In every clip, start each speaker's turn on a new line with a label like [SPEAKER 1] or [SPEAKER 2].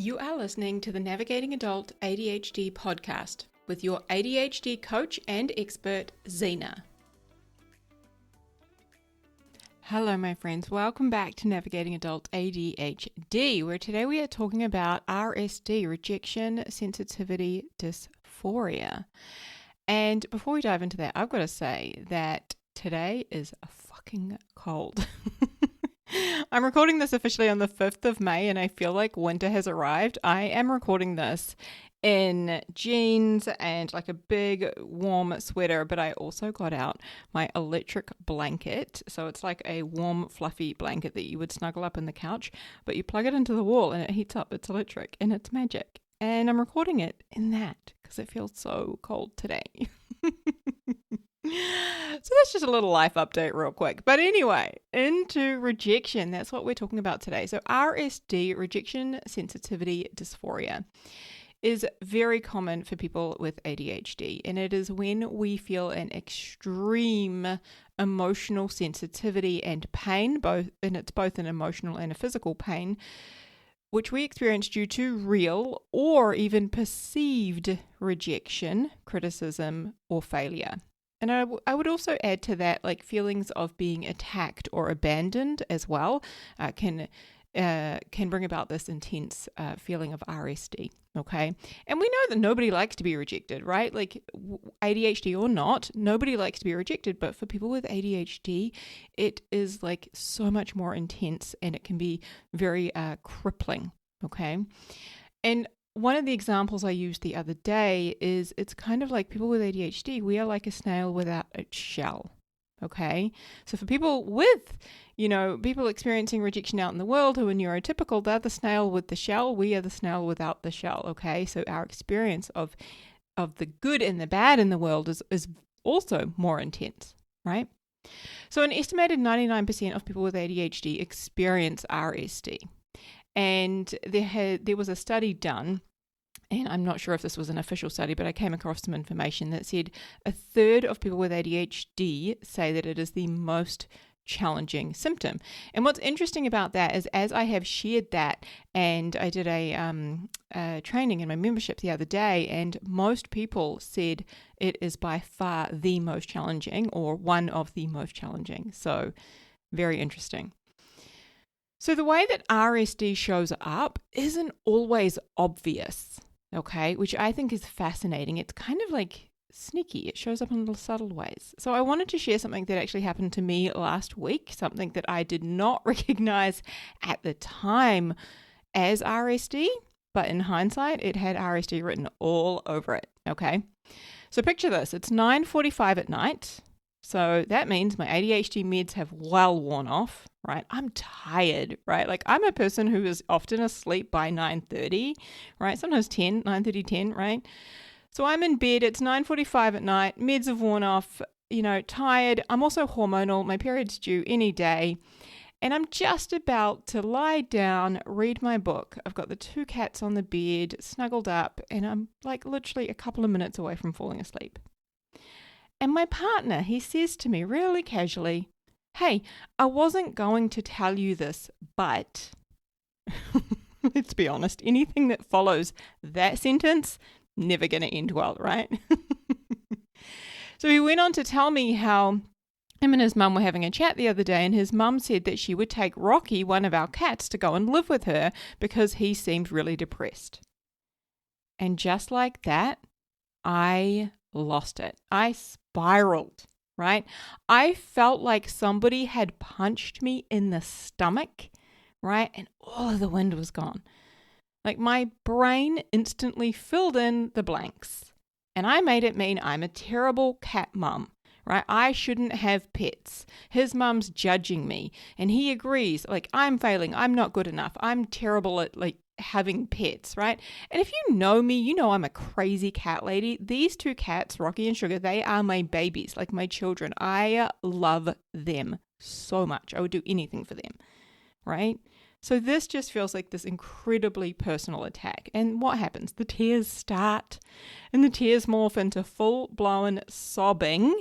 [SPEAKER 1] You are listening to the Navigating Adult ADHD podcast with your ADHD coach and expert, Zena. Hello, my friends. Welcome back to Navigating Adult ADHD, where today we are talking about RSD, Rejection Sensitivity Dysphoria. And before we dive into that, I've got to say that today is fucking cold. I'm recording this officially on the 5th of May and I feel like winter has arrived. I am recording this in jeans and like a big warm sweater, but I also got out my electric blanket. So it's like a warm fluffy blanket that you would snuggle up in the couch, but you plug it into the wall and it heats up. It's electric and it's magic. And I'm recording it in that because it feels so cold today. So that's just a little life update real quick. But anyway, into rejection. That's what we're talking about today. So RSD, Rejection Sensitivity Dysphoria, is very common for people with ADHD. And it is when we feel an extreme emotional sensitivity and pain, and it's both an emotional and a physical pain, which we experience due to real or even perceived rejection, criticism, or failure. And I would also add to that, like feelings of being attacked or abandoned as well can bring about this intense feeling of RSD. Okay, and we know that nobody likes to be rejected, right? Like ADHD or not, nobody likes to be rejected. But for people with ADHD, it is like so much more intense, and it can be very crippling. Okay, and one of the examples I used the other day is it's kind of like people with ADHD, we are like a snail without a shell, okay? So for people with, people experiencing rejection out in the world who are neurotypical, they're the snail with the shell, we are the snail without the shell, okay? So our experience of the good and the bad in the world is also more intense, right? So an estimated 99% of people with ADHD experience RSD. And there was a study done, and I'm not sure if this was an official study, but I came across some information that said a third of people with ADHD say that it is the most challenging symptom. And what's interesting about that is, as I have shared that, and I did a training in my membership the other day, and most people said it is by far the most challenging or one of the most challenging. So very interesting. So the way that RSD shows up isn't always obvious, okay, which I think is fascinating. It's kind of like sneaky. It shows up in little subtle ways. So I wanted to share something that actually happened to me last week, something that I did not recognize at the time as RSD, but in hindsight, it had RSD written all over it, okay? So picture this. It's 9:45 at night. So that means my ADHD meds have well worn off, right? I'm tired, right? Like I'm a person who is often asleep by 9:30, right? Sometimes 10, 9:30, 10, right? So I'm in bed, it's 9:45 at night, meds have worn off, tired. I'm also hormonal, my period's due any day. And I'm just about to lie down, read my book. I've got the 2 cats on the bed, snuggled up, and I'm like literally a couple of minutes away from falling asleep. And my partner, he says to me really casually, "Hey, I wasn't going to tell you this, but," let's be honest, anything that follows that sentence, never going to end well, right? So he went on to tell me how him and his mum were having a chat the other day, and his mum said that she would take Rocky, one of our cats, to go and live with her because he seemed really depressed. And just like that, I lost it. I spiraled, right? I felt like somebody had punched me in the stomach, right? And all of the wind was gone. Like my brain instantly filled in the blanks. And I made it mean I'm a terrible cat mum, right? I shouldn't have pets. His mum's judging me. And he agrees, like I'm failing. I'm not good enough. I'm terrible at having pets, right? And if you know me, you know I'm a crazy cat lady. These 2 cats, Rocky and Sugar, they are my babies, like my children. I love them so much. I would do anything for them, right? So this just feels like this incredibly personal attack. And what happens? The tears start, and the tears morph into full-blown sobbing,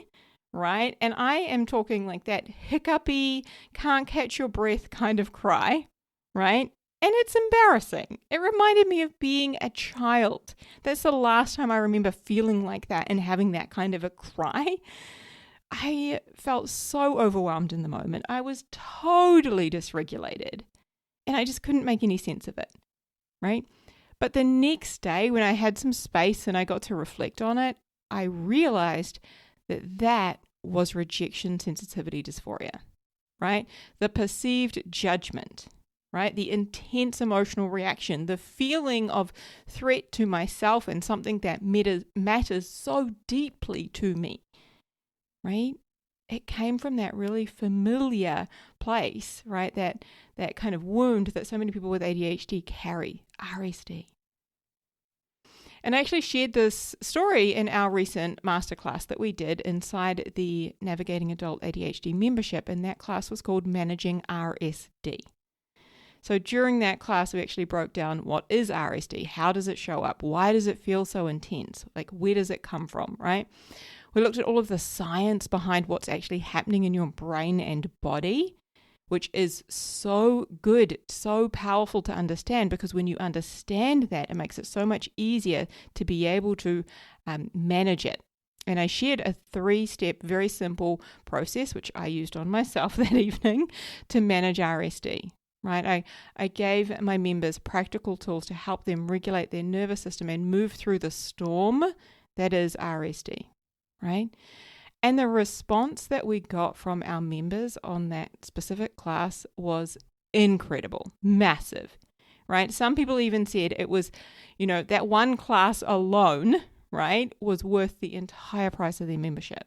[SPEAKER 1] right? And I am talking like that hiccupy, can't catch your breath kind of cry, right? And it's embarrassing. It reminded me of being a child. That's the last time I remember feeling like that and having that kind of a cry. I felt so overwhelmed in the moment. I was totally dysregulated and I just couldn't make any sense of it, right? But the next day when I had some space and I got to reflect on it, I realized that that was rejection sensitivity dysphoria, right? The perceived judgment, right? The intense emotional reaction, the feeling of threat to myself and something that matters so deeply to me, right? It came from that really familiar place, right? That kind of wound that so many people with ADHD carry, RSD. And I actually shared this story in our recent masterclass that we did inside the Navigating Adult ADHD membership, and that class was called Managing RSD. So during that class, we actually broke down what is RSD, how does it show up, why does it feel so intense, like where does it come from, right? We looked at all of the science behind what's actually happening in your brain and body, which is so good, so powerful to understand, because when you understand that, it makes it so much easier to be able to manage it. And I shared a 3-step, very simple process, which I used on myself that evening to manage RSD. Right, I gave my members practical tools to help them regulate their nervous system and move through the storm that is RSD, right? And the response that we got from our members on that specific class was incredible, massive, right? Some people even said it was, that one class alone, right, was worth the entire price of their membership.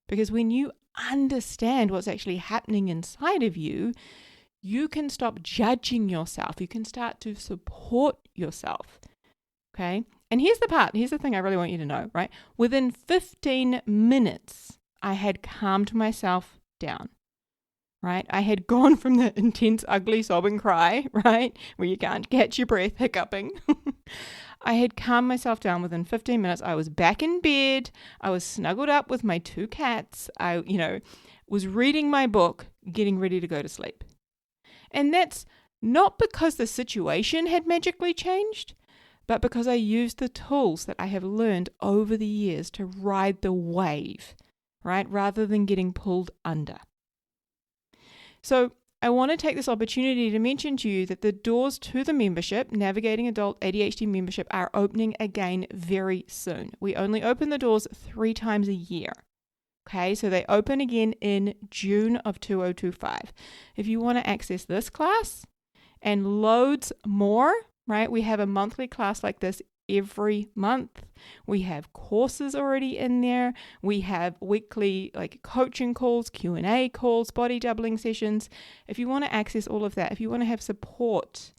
[SPEAKER 1] Because when you understand what's actually happening inside of you, you can stop judging yourself. You can start to support yourself. Okay? And here's the thing I really want you to know, right? Within 15 minutes, I had calmed myself down, right? I had gone from the intense, ugly, sobbing cry, right? Where you can't catch your breath, hiccuping. I had calmed myself down within 15 minutes. I was back in bed. I was snuggled up with my 2 cats. I, was reading my book, getting ready to go to sleep. And that's not because the situation had magically changed, but because I used the tools that I have learned over the years to ride the wave, right, rather than getting pulled under. So I want to take this opportunity to mention to you that the doors to the membership, Navigating Adult ADHD membership, are opening again very soon. We only open the doors 3 times a year. Okay, so they open again in June of 2025. If you want to access this class and loads more, right, we have a monthly class like this every month. We have courses already in there. We have weekly coaching calls, Q&A calls, body doubling sessions. If you want to access all of that, if you want to have support,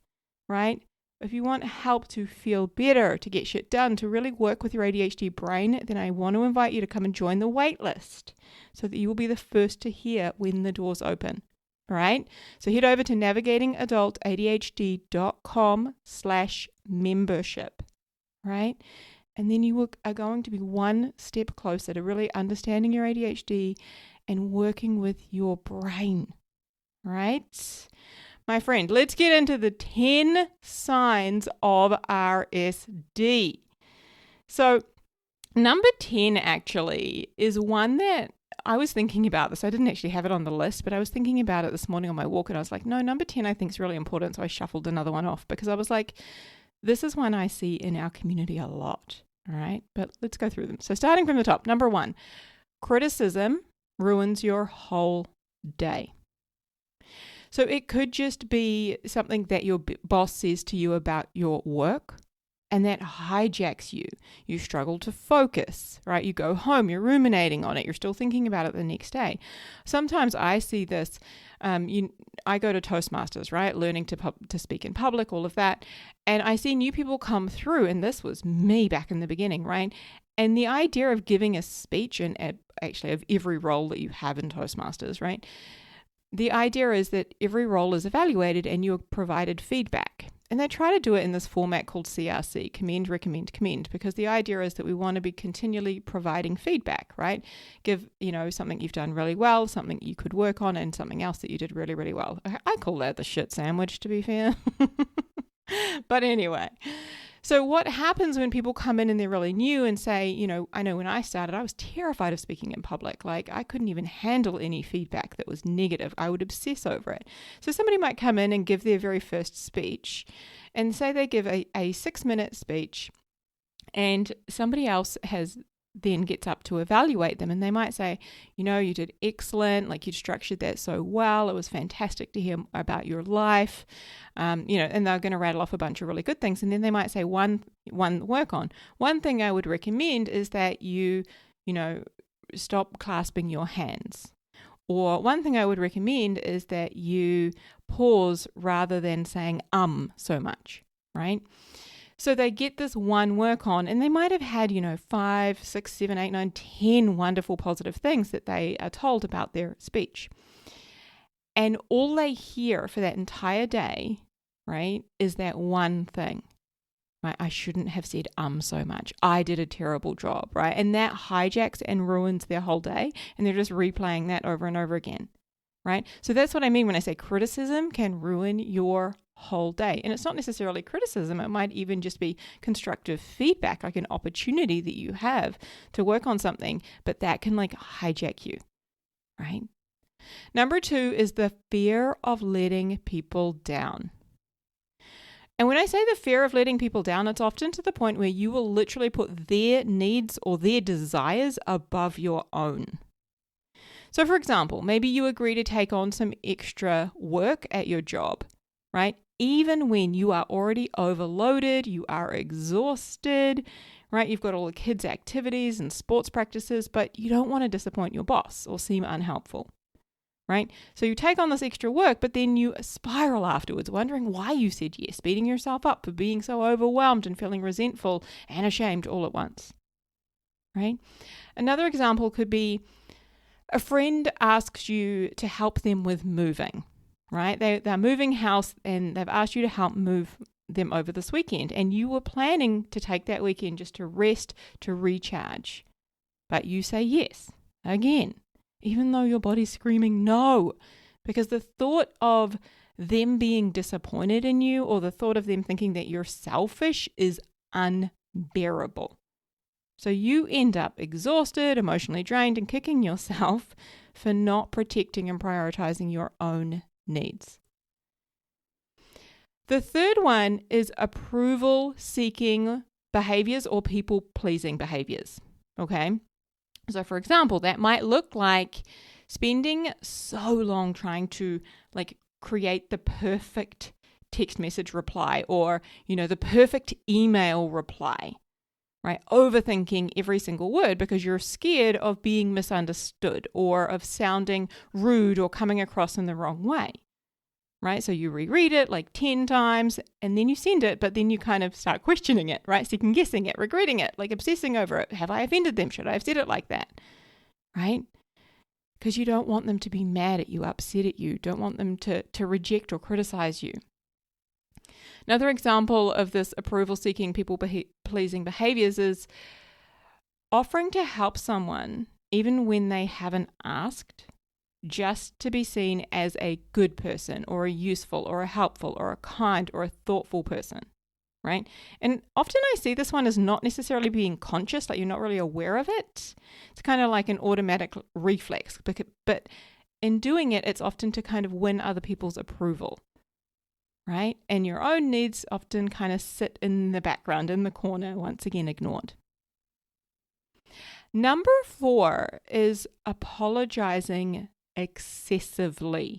[SPEAKER 1] right, if you want help to feel better, to get shit done, to really work with your ADHD brain, then I want to invite you to come and join the wait list so that you will be the first to hear when the doors open. All right? So head over to navigatingadultadhd.com/membership, right? And then you are going to be one step closer to really understanding your ADHD and working with your brain, right? My friend, let's get into the 10 signs of RSD. So number 10 actually is one that I was thinking about this. I didn't actually have it on the list, but I was thinking about it this morning on my walk and I was like, no, number 10 I think is really important. So I shuffled another one off because I was like, this is one I see in our community a lot. All right, but let's go through them. So starting from the top, number 1, criticism ruins your whole day. So it could just be something that your boss says to you about your work and that hijacks you. You struggle to focus, right? You go home, you're ruminating on it. You're still thinking about it the next day. Sometimes I see this. I go to Toastmasters, right? Learning to speak in public, all of that. And I see new people come through, and this was me back in the beginning, right? And the idea of giving a speech, and actually of every role that you have in Toastmasters, right? The idea is that every role is evaluated and you're provided feedback. And they try to do it in this format called CRC, commend, recommend, commend, because the idea is that we want to be continually providing feedback, right? Give, something you've done really well, something you could work on, and something else that you did really, really well. I call that the shit sandwich, to be fair. But anyway, so what happens when people come in and they're really new and say, I know when I started, I was terrified of speaking in public. Like I couldn't even handle any feedback that was negative. I would obsess over it. So somebody might come in and give their very first speech and say they give a 6-minute speech and somebody else then gets up to evaluate them, and they might say, you did excellent, like you structured that so well, it was fantastic to hear about your life, and they're going to rattle off a bunch of really good things, and then they might say one work on. One thing I would recommend is that you stop clasping your hands. Or one thing I would recommend is that you pause rather than saying so much, right? So they get this one work on, and they might have had, 5, 6, 7, 8, 9, 10 wonderful positive things that they are told about their speech. And all they hear for that entire day, right, is that one thing. Right? I shouldn't have said so much. I did a terrible job, right? And that hijacks and ruins their whole day, and they're just replaying that over and over again, right? So that's what I mean when I say criticism can ruin your whole day. And it's not necessarily criticism. It might even just be constructive feedback, like an opportunity that you have to work on something, but that can hijack you, right? Number 2 is the fear of letting people down. And when I say the fear of letting people down, it's often to the point where you will literally put their needs or their desires above your own. So for example, maybe you agree to take on some extra work at your job, right? Even when you are already overloaded, you are exhausted, right? You've got all the kids' activities and sports practices, but you don't want to disappoint your boss or seem unhelpful, right? So you take on this extra work, but then you spiral afterwards, wondering why you said yes, beating yourself up for being so overwhelmed and feeling resentful and ashamed all at once, right? Another example could be a friend asks you to help them with moving. Right? They're moving house and they've asked you to help move them over this weekend. And you were planning to take that weekend just to rest, to recharge. But you say yes, again, even though your body's screaming no. Because the thought of them being disappointed in you or the thought of them thinking that you're selfish is unbearable. So you end up exhausted, emotionally drained, and kicking yourself for not protecting and prioritizing your own needs. The third one is approval-seeking behaviors or people-pleasing behaviors. Okay? So for example, that might look like spending so long trying to create the perfect text message reply or, the perfect email reply. Right? Overthinking every single word because you're scared of being misunderstood or of sounding rude or coming across in the wrong way. Right? So you reread it 10 times and then you send it, but then you kind of start questioning it, right? Second guessing it, regretting it, obsessing over it. Have I offended them? Should I have said it like that? Right? Because you don't want them to be mad at you, upset at you. Don't want them to reject or criticize you. Another example of this approval-seeking, people-pleasing behaviors is offering to help someone even when they haven't asked, just to be seen as a good person or a useful or a helpful or a kind or a thoughtful person, right? And often I see this one as not necessarily being conscious, you're not really aware of it. It's kind of like an automatic reflex, but in doing it, it's often to kind of win other people's approval. Right? And your own needs often kind of sit in the background, in the corner, once again ignored. Number 4 is apologizing excessively,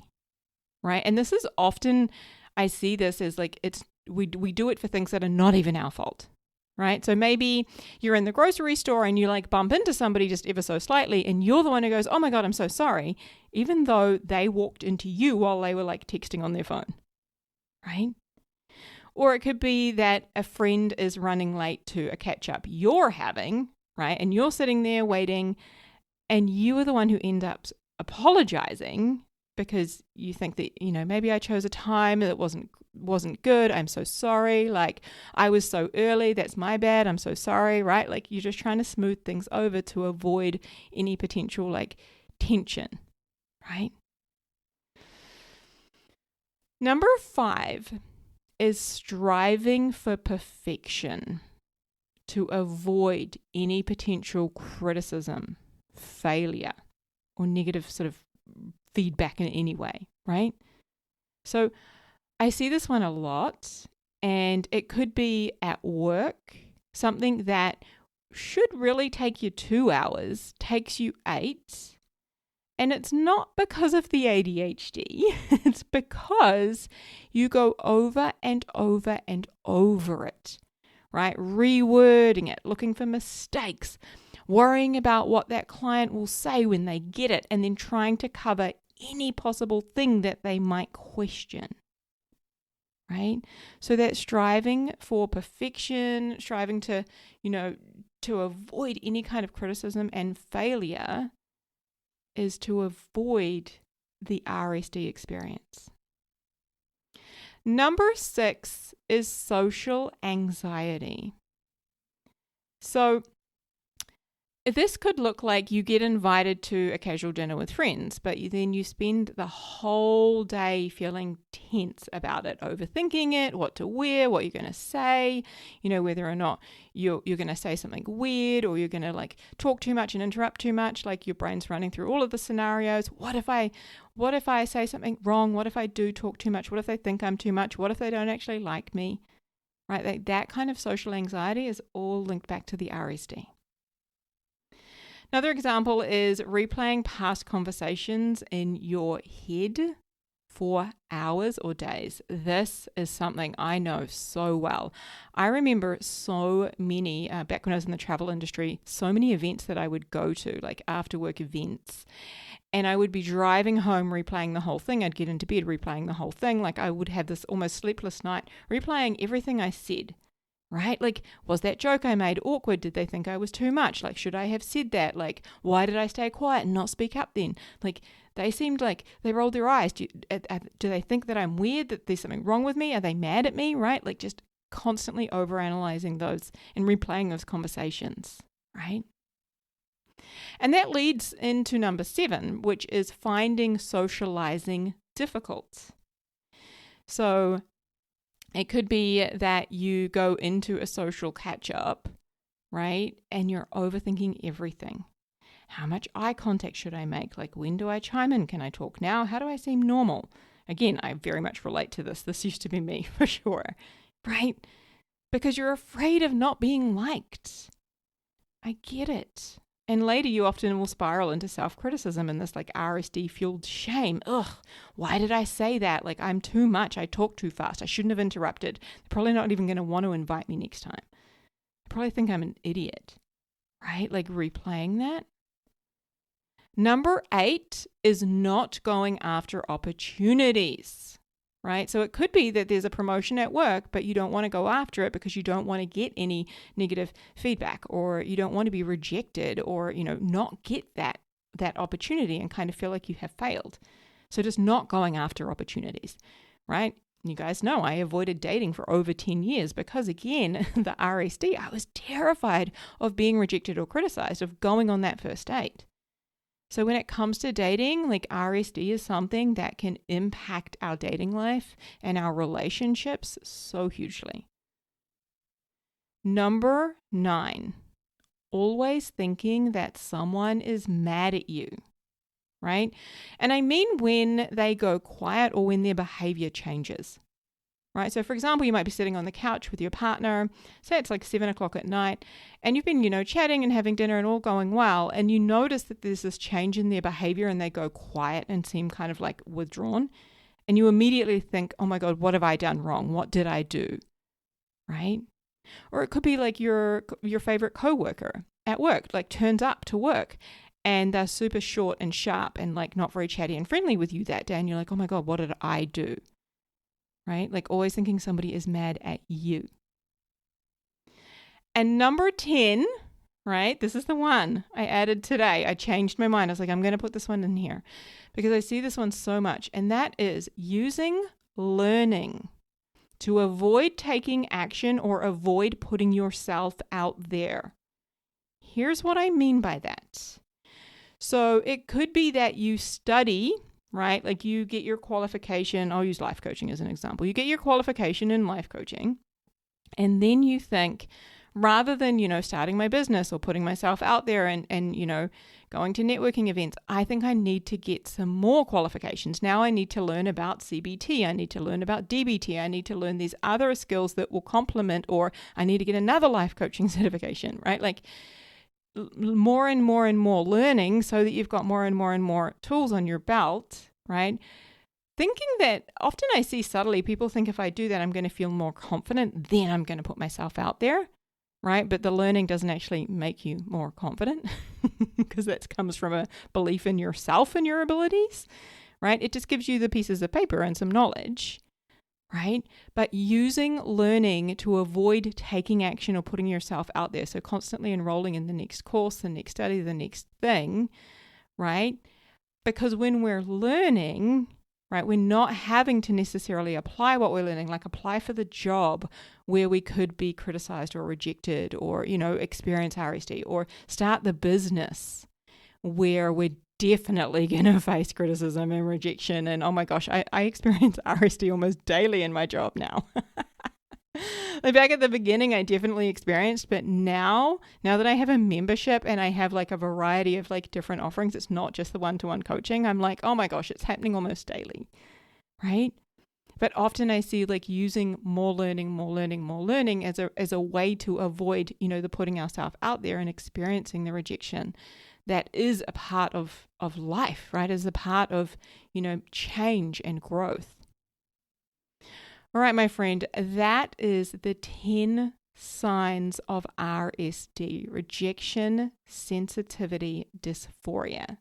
[SPEAKER 1] right? And this is often, I see this as we do it for things that are not even our fault, right? So maybe you're in the grocery store and you bump into somebody just ever so slightly and you're the one who goes, oh my God, I'm so sorry, even though they walked into you while they were texting on their phone. Right? Or it could be that a friend is running late to a catch up you're having, right? And you're sitting there waiting and you are the one who ends up apologizing because you think that, maybe I chose a time that wasn't wasn't good. I'm so sorry. Like, I was so early. That's my bad. I'm so sorry, right? Like, you're just trying to smooth things over to avoid any potential like tension, right? Number 5 is striving for perfection to avoid any potential criticism, failure, or negative sort of feedback in any way, right? So I see this one a lot, and it could be at work, something that should really take you 2 hours, takes you 8. And it's not because of the ADHD, it's because you go over and over and over it, right? Rewording it, looking for mistakes, worrying about what that client will say when they get it, and then trying to cover any possible thing that they might question, right? So that striving for perfection, striving to, to avoid any kind of criticism and failure is to avoid the RSD experience. Number 6 is social anxiety. So this could look like you get invited to a casual dinner with friends, but then you spend the whole day feeling tense about it, overthinking it, what to wear, what you're going to say, whether or not you're going to say something weird, or you're going to like talk too much and interrupt too much, like your brain's running through all of the scenarios. What if I say something wrong? What if I do talk too much? What if they think I'm too much? What if they don't actually like me? Right? That kind of social anxiety is all linked back to the RSD. Another example is replaying past conversations in your head for hours or days. This is something I know so well. I remember so many, back when I was in the travel industry, so many events that I would go to, like after work events. And I would be driving home, replaying the whole thing. I'd get into bed, replaying the whole thing. Like I would have this almost sleepless night, replaying everything I said. Right? Like, was that joke I made awkward? Did they think I was too much? Like, should I have said that? Like, why did I stay quiet and not speak up then? Like, they seemed like they rolled their eyes. Do they think that I'm weird, that there's something wrong with me? Are they mad at me? Right? Like, just constantly overanalyzing those and replaying those conversations, right? And that leads into number 7, which is finding socializing difficult. So it could be that you go into a social catch-up, right? And you're overthinking everything. How much eye contact should I make? Like, when do I chime in? Can I talk now? How do I seem normal? Again, I very much relate to this. This used to be me for sure, right? Because you're afraid of not being liked. I get it. And later you often will spiral into self-criticism and this like RSD-fueled shame. Ugh, why did I say that? Like, I'm too much. I talk too fast. I shouldn't have interrupted. They're probably not even going to want to invite me next time. They probably think I'm an idiot, right? Like replaying that. Number 8 is not going after opportunities, right? So it could be that there's a promotion at work, but you don't want to go after it because you don't want to get any negative feedback, or you don't want to be rejected, or, not get that opportunity and kind of feel like you have failed. So just not going after opportunities, right? You guys know I avoided dating for over 10 years because, again, the RSD, I was terrified of being rejected or criticized, of going on that first date. So when it comes to dating, like RSD is something that can impact our dating life and our relationships so hugely. Number 9, always thinking that someone is mad at you, right? And I mean when they go quiet or when their behavior changes. Right. So, for example, you might be sitting on the couch with your partner, say it's like 7 o'clock at night, and you've been, chatting and having dinner and all going well, and you notice that there's this change in their behavior and they go quiet and seem kind of like withdrawn. And you immediately think, oh my God, what have I done wrong? What did I do? Right. Or it could be like your favorite coworker at work, like turns up to work and they're super short and sharp and like not very chatty and friendly with you that day. And you're like, oh my God, what did I do? Right? Like always thinking somebody is mad at you. And number 10, right? This is the one I added today. I changed my mind. I was like, I'm going to put this one in here because I see this one so much. And that is using learning to avoid taking action or avoid putting yourself out there. Here's what I mean by that. So it could be that you study, right? Like you get your qualification. I'll use life coaching as an example. You get your qualification in life coaching, and then you think, rather than, starting my business or putting myself out there and going to networking events, I think I need to get some more qualifications. Now I need to learn about CBT. I need to learn about DBT. I need to learn these other skills that will complement, or I need to get another life coaching certification, right? Like more and more and more learning so that you've got more and more and more tools on your belt, right? Thinking that often I see subtly, people think if I do that, I'm going to feel more confident, then I'm going to put myself out there, right? But the learning doesn't actually make you more confident because that comes from a belief in yourself and your abilities, right? It just gives you the pieces of paper and some knowledge, right? But using learning to avoid taking action or putting yourself out there, so constantly enrolling in the next course, the next study, the next thing, right? Because when we're learning, right, we're not having to necessarily apply what we're learning, like apply for the job where we could be criticized or rejected or, experience RSD, or start the business where we're definitely going to face criticism and rejection. And oh my gosh, I experience RSD almost daily in my job now. Like back at the beginning, I definitely experienced, but now that I have a membership and I have like a variety of like different offerings, it's not just the one-to-one coaching. I'm like, oh my gosh, it's happening almost daily, right? But often I see like using more learning as a way to avoid, the putting ourselves out there and experiencing the rejection that is a part of life, right? As a part of, change and growth. All right, my friend, that is the 10 signs of RSD, Rejection Sensitivity Dysphoria.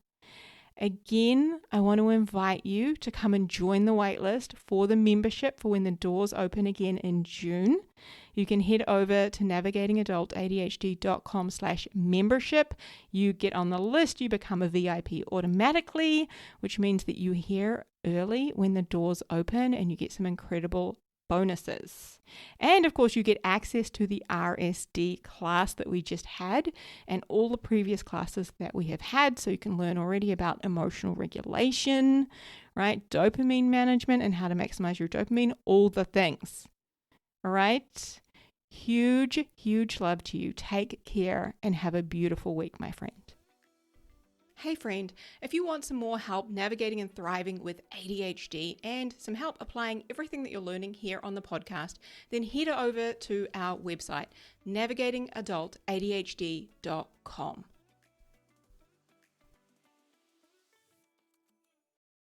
[SPEAKER 1] Again, I want to invite you to come and join the waitlist for the membership for when the doors open again in June. You can head over to navigatingadultadhd.com/membership. You get on the list, you become a VIP automatically, which means that you hear early when the doors open and you get some incredible bonuses. And of course, you get access to the RSD class that we just had and all the previous classes that we have had. So you can learn already about emotional regulation, right? Dopamine management and how to maximize your dopamine, all the things. All right. Huge, huge love to you. Take care and have a beautiful week, my friend. Hey friend, if you want some more help navigating and thriving with ADHD and some help applying everything that you're learning here on the podcast, then head over to our website, navigatingadultadhd.com.